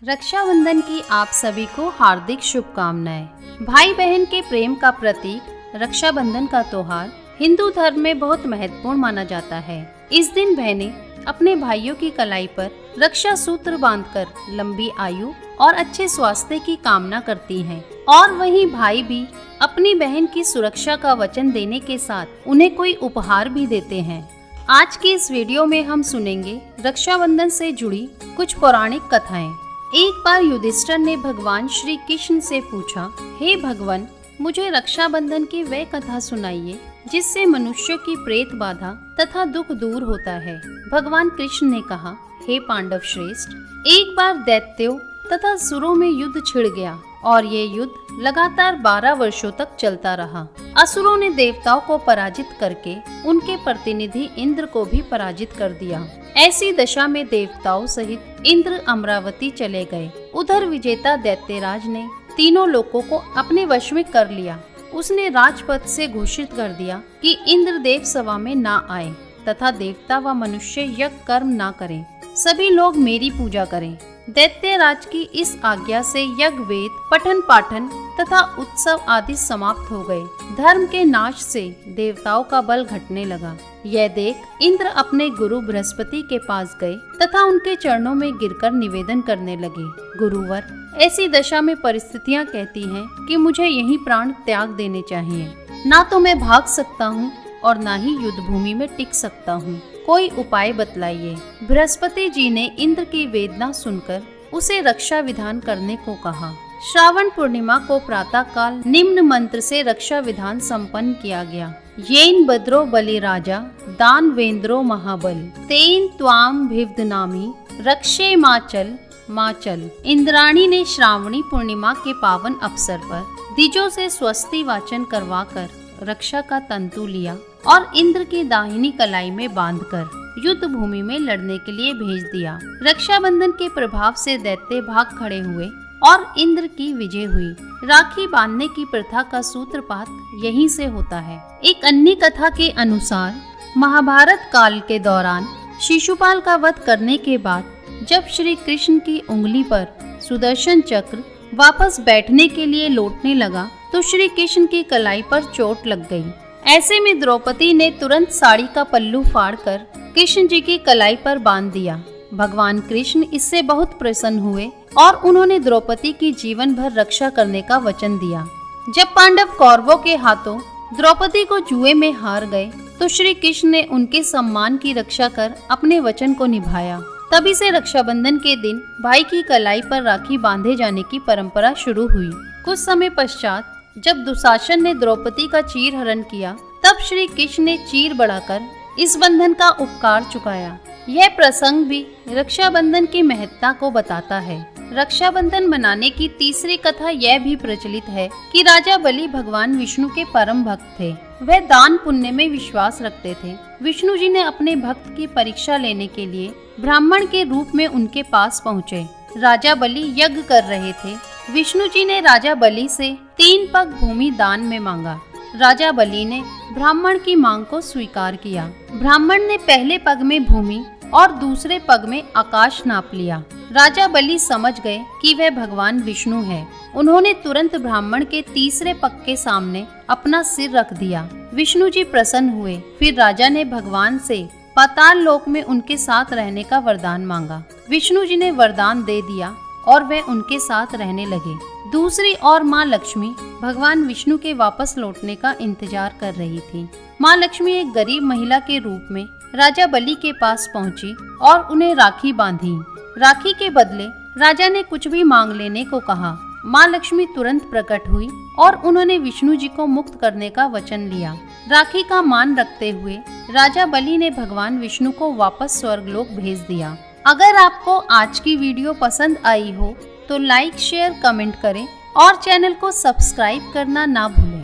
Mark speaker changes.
Speaker 1: रक्षाबंधन की आप सभी को हार्दिक शुभकामनाएं। भाई बहन के प्रेम का प्रतीक रक्षाबंधन का त्योहार हिंदू धर्म में बहुत महत्वपूर्ण माना जाता है। इस दिन बहनें अपने भाइयों की कलाई पर रक्षा सूत्र बांधकर लंबी आयु और अच्छे स्वास्थ्य की कामना करती हैं और वहीं भाई भी अपनी बहन की सुरक्षा का वचन देने के साथ उन्हें कोई उपहार भी देते हैं। आज की इस वीडियो में हम सुनेंगे रक्षाबंधन से जुड़ी कुछ पौराणिक कथाएं। एक बार युधिष्ठिर ने भगवान श्री कृष्ण से पूछा, हे भगवान, मुझे रक्षाबंधन की वह कथा सुनाइए जिससे मनुष्यों की प्रेत बाधा तथा दुख दूर होता है। भगवान कृष्ण ने कहा, हे पांडव श्रेष्ठ, एक बार दैत्यों तथा असुरों में युद्ध छिड़ गया और ये युद्ध लगातार 12 वर्षों तक चलता रहा। असुरों ने देवताओं को पराजित करके उनके प्रतिनिधि इंद्र को भी पराजित कर दिया। ऐसी दशा में देवताओं सहित इंद्र अमरावती चले गए। उधर विजेता दैत्यराज ने तीनों लोकों को अपने वश में कर लिया। उसने राजपथ से घोषित कर दिया कि इंद्रदेव सभा में ना आए तथा देवता व मनुष्य यज्ञ कर्म ना करें, सभी लोग मेरी पूजा करें। दैत्यराज की इस आज्ञा से यज्ञ, वेद, पठन पाठन तथा उत्सव आदि समाप्त हो गए। धर्म के नाश से देवताओं का बल घटने लगा। यह देख इंद्र अपने गुरु बृहस्पति के पास गए तथा उनके चरणों में गिरकर निवेदन करने लगे, गुरुवर, ऐसी दशा में परिस्थितियां कहती हैं कि मुझे यहीं प्राण त्याग देने चाहिए। ना तो मैं भाग सकता हूँ और ना ही युद्ध भूमि में टिक सकता हूँ, कोई उपाय बतलाइए। बृहस्पति जी ने इंद्र की वेदना सुनकर उसे रक्षा विधान करने को कहा। श्रावण पूर्णिमा को प्रातः काल निम्न मंत्र से रक्षा विधान संपन्न किया गया। येन भद्रो बलि राजा दान वेंद्रो महाबल तेन त्वाम भिवदनामी रक्षे माचल माचल। इंद्राणी ने श्रावणी पूर्णिमा के पावन अवसर पर द्विजों से स्वस्ति वाचन करवाकर रक्षा का तंतु लिया और इंद्र की दाहिनी कलाई में बांधकर युद्ध भूमि में लड़ने के लिए भेज दिया। रक्षाबंधन के प्रभाव से दैत्य भाग खड़े हुए और इंद्र की विजय हुई। राखी बांधने की प्रथा का सूत्रपात यहीं से होता है। एक अन्य कथा के अनुसार महाभारत काल के दौरान शिशुपाल का वध करने के बाद जब श्री कृष्ण की उंगली पर सुदर्शन चक्र वापस बैठने के लिए लौटने लगा तो श्री कृष्ण की कलाई पर चोट लग गई। ऐसे में द्रौपदी ने तुरंत साड़ी का पल्लू फाड़कर कृष्ण जी की कलाई पर बांध दिया। भगवान कृष्ण इससे बहुत प्रसन्न हुए और उन्होंने द्रौपदी की जीवन भर रक्षा करने का वचन दिया। जब पांडव कौरवों के हाथों द्रौपदी को जुए में हार गए तो श्री कृष्ण ने उनके सम्मान की रक्षा कर अपने वचन को निभाया। तभी से रक्षाबंधन के दिन भाई की कलाई पर राखी बांधे जाने की परंपरा शुरू हुई। कुछ समय पश्चात जब दुशासन ने द्रौपदी का चीर हरण किया तब श्री कृष्ण ने चीर बढ़ाकर इस बंधन का उपकार चुकाया। यह प्रसंग भी रक्षाबंधन की महत्ता को बताता है। रक्षाबंधन मनाने की तीसरी कथा यह भी प्रचलित है कि राजा बलि भगवान विष्णु के परम भक्त थे। वह दान पुण्य में विश्वास रखते थे। विष्णु जी ने अपने भक्त की परीक्षा लेने के लिए ब्राह्मण के रूप में उनके पास पहुँचे। राजा बलि यज्ञ कर रहे थे। विष्णु जी ने राजा बलि से 3 पग भूमि दान में मांगा। राजा बलि ने ब्राह्मण की मांग को स्वीकार किया। ब्राह्मण ने पहले पग में भूमि और दूसरे पग में आकाश नाप लिया। राजा बलि समझ गए कि वह भगवान विष्णु है। उन्होंने तुरंत ब्राह्मण के तीसरे पग के सामने अपना सिर रख दिया। विष्णु जी प्रसन्न हुए। फिर राजा ने भगवान से पाताल लोक में उनके साथ रहने का वरदान मांगा। विष्णु जी ने वरदान दे दिया और वे उनके साथ रहने लगे। दूसरी ओर माँ लक्ष्मी भगवान विष्णु के वापस लौटने का इंतजार कर रही थी। माँ लक्ष्मी एक गरीब महिला के रूप में राजा बलि के पास पहुंची और उन्हें राखी बांधी। राखी के बदले राजा ने कुछ भी मांग लेने को कहा। माँ लक्ष्मी तुरंत प्रकट हुई और उन्होंने विष्णु जी को मुक्त करने का वचन लिया। राखी का मान रखते हुए राजा बलि ने भगवान विष्णु को वापस स्वर्गलोक भेज दिया। अगर आपको आज की वीडियो पसंद आई हो तो लाइक, शेयर, कमेंट करें और चैनल को सब्सक्राइब करना ना भूलें।